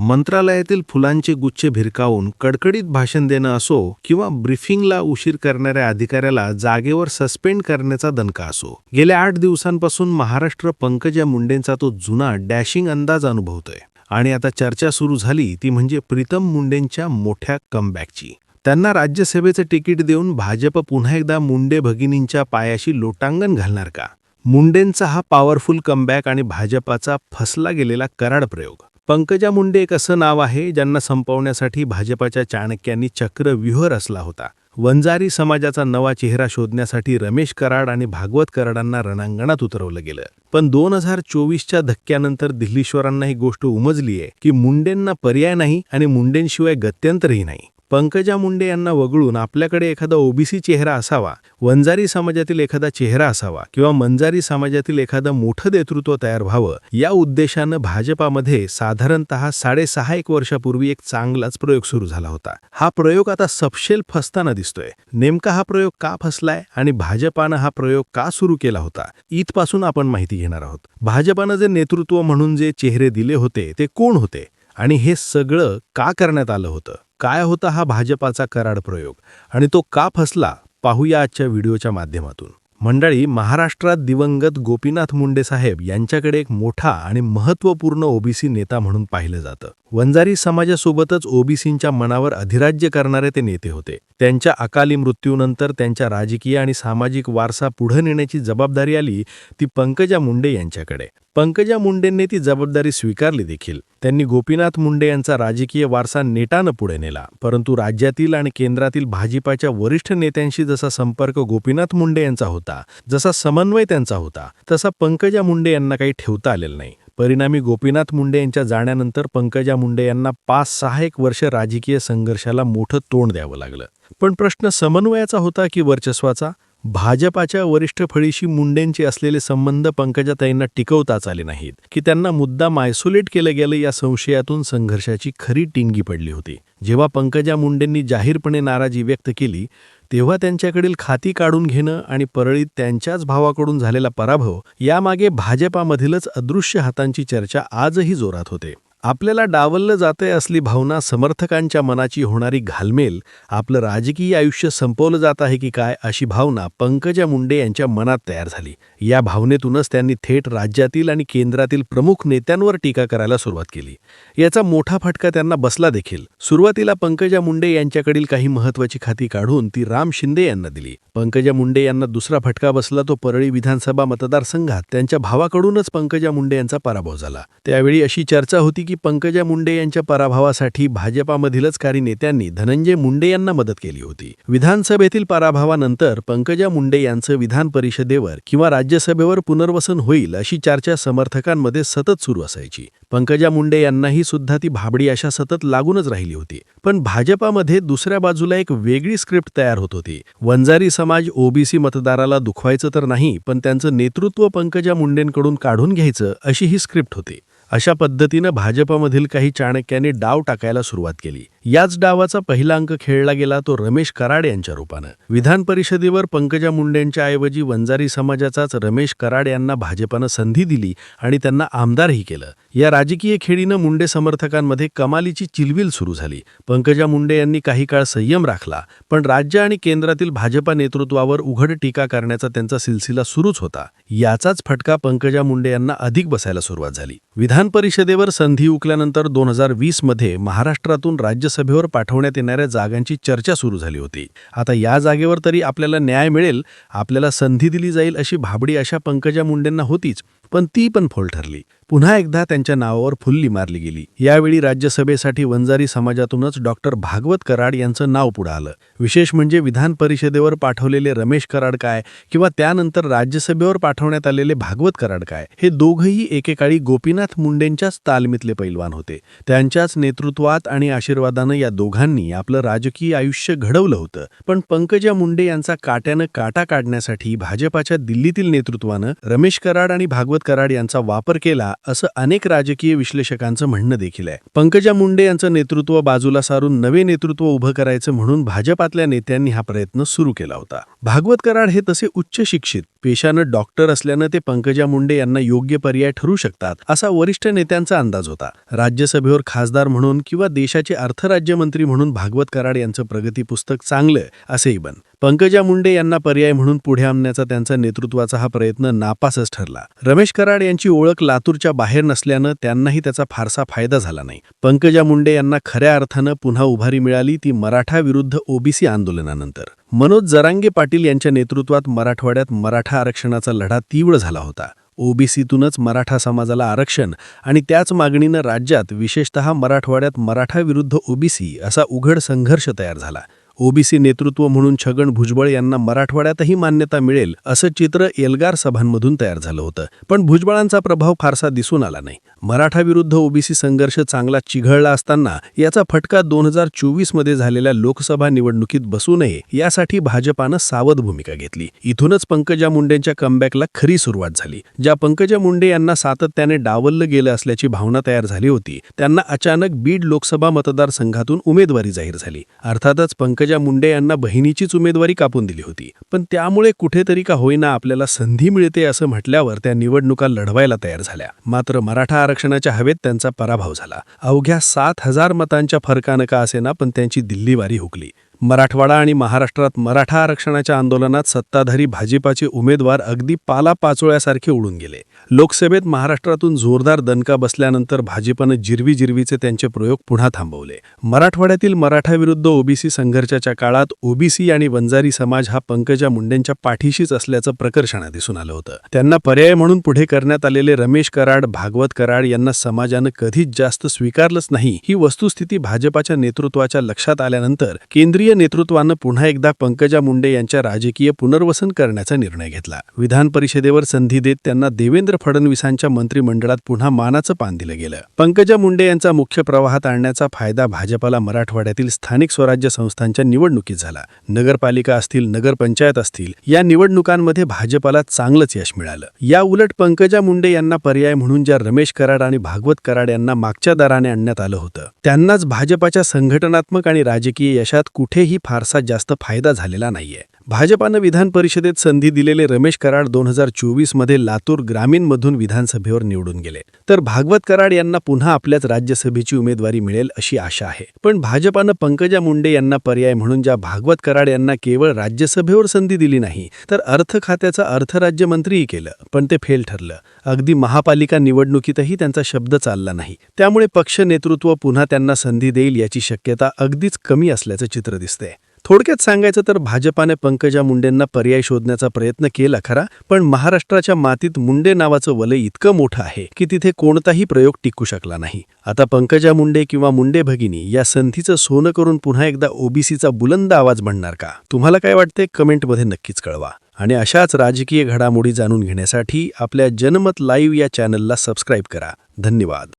मंत्रालयातील फुलांचे गुच्छ भिरकावून कडकडीत भाषण देणं असो किंवा ब्रीफिंगला उशीर करणाऱ्या अधिकाऱ्याला जागेवर सस्पेंड करण्याचा दणका असो, गेल्या 8 दिवसांपासून महाराष्ट्र पंकजा मुंडेंचा तो जुना डॅशिंग अंदाज अनुभवतोय. आणि आता चर्चा सुरू झाली ती म्हणजे प्रीतम मुंडेंच्या मोठ्या कमबॅकची. त्यांना राज्यसभेचं तिकीट देऊन भाजप पुन्हा एकदा मुंडे भगिनींच्या पायाशी लोटांगण घालणार का? मुंडेंचा हा पॉवरफुल कमबॅक आणि भाजपाचा फसला गेलेला कराड प्रयोग. पंकजा मुंडे एक असं नाव आहे ज्यांना संपवण्यासाठी भाजपाच्या चाणक्यांनी चक्रव्यूह रचला होता. वंजारी समाजाचा नवा चेहरा शोधण्यासाठी रमेश कराड आणि भागवत कराडांना रणांगणात उतरवलं गेलं. पण 2024च्या धक्क्यानंतर दिल्लीश्वरांना ही गोष्ट उमजली आहे की मुंडेंना पर्याय नाही आणि मुंडेंशिवाय गत्यंतरही नाही. पंकजा मुंडे यांना वगळून आपल्याकडे एखादा ओबीसी चेहरा असावा, वंजारी समाजातील एखादा चेहरा असावा किंवा मंजारी समाजातील एखादं मोठं नेतृत्व तयार व्हावं, या उद्देशानं भाजपामध्ये साधारणतः 6.5 वर्षापूर्वी एक चांगलाच प्रयोग सुरू झाला होता. हा प्रयोग आता सपशेल फसताना दिसतोय. नेमका हा प्रयोग का फसलाय आणि भाजपानं हा प्रयोग का सुरू केला होता, इथपासून आपण माहिती घेणार आहोत. भाजपानं जे नेतृत्व म्हणून जे चेहरे दिले होते ते कोण होते आणि हे सगळं का करण्यात आलं होतं? काय होता हा भाजपाचा कराड प्रयोग आणि तो का फसला, पाहूया आजच्या व्हिडिओच्या माध्यमातून. मंडळी, महाराष्ट्रात दिवंगत गोपीनाथ मुंडे साहेब यांच्याकडे एक मोठा आणि महत्त्वपूर्ण ओबीसी नेता म्हणून पाहिलं जातं. वंजारी समाजासोबतच ओबीसींच्या मनावर अधिराज्य करणारे ते नेते होते. त्यांच्या अकाली मृत्यूनंतर त्यांच्या राजकीय आणि सामाजिक वारसा पुढे नेण्याची जबाबदारी आली ती पंकजा मुंडे यांच्याकडे. पंकजा मुंडेंनी ती जबाबदारी स्वीकारली देखील. त्यांनी गोपीनाथ मुंडे यांचा राजकीय वारसा नेटानं पुढे नेला. परंतु राज्यातील आणि केंद्रातील भाजपाच्या वरिष्ठ नेत्यांशी जसा संपर्क गोपीनाथ मुंडे यांचा होता, जसा समन्वय त्यांचा होता, तसा पंकजा मुंडे यांना काही ठेवता आलेलं नाही. परिणामी गोपीनाथ मुंडे यांच्या जाण्यानंतर पंकजा मुंडे यांना 5-6 वर्ष राजकीय संघर्षाला मोठं तोंड द्यावं लागलं. पण प्रश्न समन्वयाचा होता की वर्चस्वाचा? भाजपाच्या वरिष्ठ फळीशी मुंडेंचे असलेले संबंध पंकजाताईंना टिकवताच आले नाहीत की त्यांना मुद्दाम आयसोलेट केलं गेलं, या संशयातून संघर्षाची खरी टिंगी पडली होती. जेव्हा पंकजा मुंडेंनी जाहीरपणे नाराजी व्यक्त केली तेव्हा त्यांच्याकडील खाती काढून घेणं आणि परळीत त्यांच्याच भावाकडून झालेला पराभव, यामागे भाजपामधीलच अदृश्य हातांची चर्चा आजही जोरात होते. आपल्याला डावललं जातंय असली भावना, समर्थकांच्या मनाची होणारी घालमेल, आपलं राजकीय आयुष्य संपवलं जात आहे की काय, अशी भावना पंकजा मुंडे यांच्या मनात तयार झाली. या भावनेतूनच त्यांनी थेट राज्यातील आणि केंद्रातील प्रमुख नेत्यांवर टीका करायला सुरुवात केली. याचा मोठा फटका त्यांना बसला देखील. सुरुवातीला पंकजा मुंडे यांच्याकडील काही महत्त्वाची खाती काढून ती राम शिंदे यांना दिली. पंकजा मुंडे यांना दुसरा फटका बसला तो परळी विधानसभा मतदारसंघात त्यांच्या भावाकडूनच पंकजा मुंडे यांचा पराभव झाला. त्यावेळी अशी चर्चा होती की पंकजा मुंडे यांच्या पराभवासाठी भाजपामधीलच काही नेत्यांनी धनंजय मुंडे यांना मदत केली होती. विधानसभेतील पराभवानंतर पंकजा मुंडे यांचं विधान परिषदेवर किंवा राज्यसभेवर पुनर्वसन होईल अशी चर्चा समर्थकांमध्ये सतत सुरू असायची. पंकजा मुंडे यांनाही सुद्धा ती भाबडी आशा सतत लागूनच राहिली होती. पण भाजपामध्ये दुसऱ्या बाजूला एक वेगळी स्क्रिप्ट तयार होत होती. वंजारी समाज ओबीसी मतदाराला दुखवायचं तर नाही, पण त्यांचं नेतृत्व पंकजा मुंडेंकडून काढून घ्यायचं, अशी ही स्क्रिप्ट होती. अशा पद्धतीनं भाजपामधील काही चाणक्यांनी डाव टाकायला सुरुवात केली. याच डावाचा पहिला अंक खेळला गेला तो रमेश कराड यांच्या रूपानं. विधान परिषदेवर पंकजा मुंडेंच्या ऐवजी वंजारी समाजाचाच रमेश कराड यांना भाजपानं संधी दिली आणि त्यांना आमदारही केलं. या राजकीय खेळीनं मुंडे समर्थकांमध्ये कमालीची चिलबिल सुरू झाली. पंकजा मुंडे यांनी काही काळ संयम राखला, पण राज्य आणि केंद्रातील भाजपा नेतृत्वावर उघड टीका करण्याचा त्यांचा सिलसिला सुरूच होता. याचाच फटका पंकजा मुंडे यांना अधिक बसायला सुरुवात झाली. विधान परिषदेवर संधी उकल्यानंतर 2020 मध्ये महाराष्ट्रातून राज्यसभेवर पाठवण्यात येणाऱ्या जागांची चर्चा सुरू झाली होती. आता या जागेवर तरी आपल्याला न्याय मिळेल, आपल्याला संधी दिली जाईल अशी भाबडी आशा पंकजा मुंडेंना होतीच, पण ती पण फोल ठरली. पुन्हा एकदा त्यांच्या नावावर फुल्ली मारली गेली. यावेळी राज्यसभेसाठी वंजारी समाजातूनच डॉक्टर भागवत कराड यांचं नाव पुढे आलं. विशेष म्हणजे विधान परिषदेवर पाठवलेले रमेश कराड काय किंवा त्यानंतर राज्यसभेवर पाठवण्यात आलेले भागवत कराड काय, हे दोघंही एकेकाळी गोपीनाथ मुंडेंच्याच तालमीतले पैलवान होते. त्यांच्याच नेतृत्वात आणि आशीर्वादानं या दोघांनी आपलं राजकीय आयुष्य घडवलं होतं. पण पंकजा मुंडे यांचा काट्यानं काटा काढण्यासाठी भाजपाच्या दिल्लीतील नेतृत्वानं रमेश कराड आणि भागवत कराड यांचा वापर केला असं अनेक राजकीय विश्लेषकांचं म्हणणं देखील आहे. पंकजा मुंडे यांचं नेतृत्व बाजूला सारून नवे नेतृत्व उभं करायचं म्हणून भाजपातल्या नेत्यांनी हा प्रयत्न सुरू केला होता. भागवत कराड हे तसे उच्च शिक्षित, पेशानं डॉक्टर असल्यानं ते पंकजा मुंडे यांना योग्य पर्याय ठरू शकतात असा वरिष्ठ नेत्यांचा अंदाज होता. राज्यसभेवर खासदार म्हणून किंवा देशाचे अर्थराज्यमंत्री म्हणून भागवत कराड यांचं प्रगती पुस्तक चांगलं असेही बन. पंकजा मुंडे यांना पर्याय म्हणून पुढे आणण्याचा त्यांचा नेतृत्वाचा हा प्रयत्न नापासच ठरला. रमेश कराड यांची ओळख लातूरच्या बाहेर नसल्यानं त्यांनाही त्याचा फारसा फायदा झाला नाही. पंकजा मुंडे यांना खऱ्या अर्थानं पुन्हा उभारी मिळाली ती मराठा विरुद्ध ओबीसी आंदोलनानंतर. मनोज जरांगे पाटील यांच्या नेतृत्वात मराठवाड्यात मराठा आरक्षणाचा लढा तीव्र झाला होता. ओबीसीतूनच मराठा समाजाला आरक्षण आणि त्याच मागणीनं राज्यात विशेषतः मराठवाड्यात मराठा विरुद्ध ओबीसी असा उघड संघर्ष तयार झाला. ओबीसी नेतृत्व म्हणून छगन भुजबळ यांना मराठवाड्यातही मान्यता मिळेल असं चित्र एल्गार सभांमधून तयार झालं होतं. पण भुजबळांचा प्रभाव फारसा दिसून आला नाही. मराठा विरुद्ध ओबीसी संघर्ष चांगला चिघळला असताना याचा फटका 2024 मध्ये झालेल्या लोकसभा निवडणुकीत बसू नये यासाठी भाजपानं सावध भूमिका घेतली. इथूनच पंकजा मुंडेंच्या कमबॅकला खरी सुरुवात झाली. ज्या पंकजा मुंडे यांना सातत्याने डावललं गेलं असल्याची भावना तयार झाली होती त्यांना अचानक बीड लोकसभा मतदारसंघातून उमेदवारी जाहीर झाली. अर्थातच पंकजा मुंडे यांना बहिणीचीच उमेदवारी कापून दिली होती. पण त्यामुळे कुठेतरी का होईना आपल्याला संधी मिळते असं म्हटल्यावर त्या निवडणुका लढवायला तयार झाल्या. मात्र मराठा आरक्षणाच्या हवेत त्यांचा पराभव झाला. अवघ्या 7,000 मतांच्या फरकानं का असेना पण त्यांची दिल्लीवारी हुकली. मराठवाडा आणि महाराष्ट्रात मराठा आरक्षणाच्या आंदोलनात सत्ताधारी भाजपाचे उमेदवार अगदी पालापाचोळ्यासारखे उडून गेले. लोकसभेत महाराष्ट्रातून जोरदार दणका बसल्यानंतर भाजपनं जिरवीजिरवीचे त्यांचे प्रयोग पुन्हा थांबवले. मराठवाड्यातील मराठा विरुद्ध ओबीसी संघर्षाच्या काळात ओबीसी आणि वंजारी समाज हा पंकजा मुंडेंच्या पाठीशीच असल्याचं प्रकर्षानं दिसून आलं होतं. त्यांना पर्याय म्हणून पुढे करण्यात आलेले रमेश कराड, भागवत कराड यांना समाजानं कधीच जास्त स्वीकारलंच नाही ही वस्तुस्थिती भाजपाच्या नेतृत्वाच्या लक्षात आल्यानंतर केंद्रीय नेतृत्वानं पुन्हा एकदा पंकजा मुंडे यांच्या राजकीय पुनर्वसन करण्याचा निर्णय घेतला. विधान परिषदेवर संधी देत त्यांना देवेंद्र फडणवीसांच्या मंत्रिमंडळात पुन्हा मानाचं पान दिलं गेलं. पंकजा मुंडे यांचा मुख्य प्रवाहात आणण्याचा फायदा भाजपाला मराठवाड्यातील स्थानिक स्वराज्य संस्थांच्या निवडणुकीत झाला. नगरपालिका असतील, नगरपंचायत असतील या निवडणुकांमध्ये भाजपाला चांगलंच यश मिळालं. या उलट पंकजा मुंडे यांना पर्याय म्हणून ज्या रमेश कराड आणि भागवत कराड यांना मागच्या दाराने आणण्यात आलं होतं त्यांनाच भाजपाच्या संघटनात्मक आणि राजकीय यशात कुठेही फारसा जास्त फायदा झालेला नाहीये. भाजपानं विधान परिषदेत संधी दिलेले रमेश कराड 2024 मध्ये लातूर ग्रामीणमधून विधानसभेवर निवडून गेले. तर भागवत कराड यांना पुन्हा आपल्याच राज्यसभेची उमेदवारी मिळेल अशी आशा आहे. पण भाजपानं पंकजा मुंडे यांना पर्याय म्हणून ज्या भागवत कराड यांना केवळ राज्यसभेवर संधी दिली नाही तर अर्थ खात्याचा अर्थराज्यमंत्रीही केलं. पण ते फेल ठरलं. अगदी महापालिका निवडणुकीतही त्यांचा शब्द चालला नाही. त्यामुळे पक्ष नेतृत्व पुन्हा त्यांना संधी देईल याची शक्यता अगदीच कमी असल्याचं चित्र दिसतंय. थोडक्यात सांगायचं तर भाजपाने पंकजा मुंडेंना पर्याय शोधण्याचा प्रयत्न केला खरा, पण महाराष्ट्राच्या मातीत मुंडे नावाचं वलय इतकं मोठं आहे की तिथे कोणताही प्रयोग टिकू शकला नाही. आता पंकजा मुंडे किंवा मुंडे भगिनी या संधीचं सोनं करून पुन्हा एकदा ओबीसीचा बुलंद आवाज बनणार का? तुम्हाला काय वाटते कमेंटमध्ये नक्कीच कळवा. आणि अशाच राजकीय घडामोडी जाणून घेण्यासाठी आपल्या जनमत लाईव्ह या चॅनलला सबस्क्राईब करा. धन्यवाद.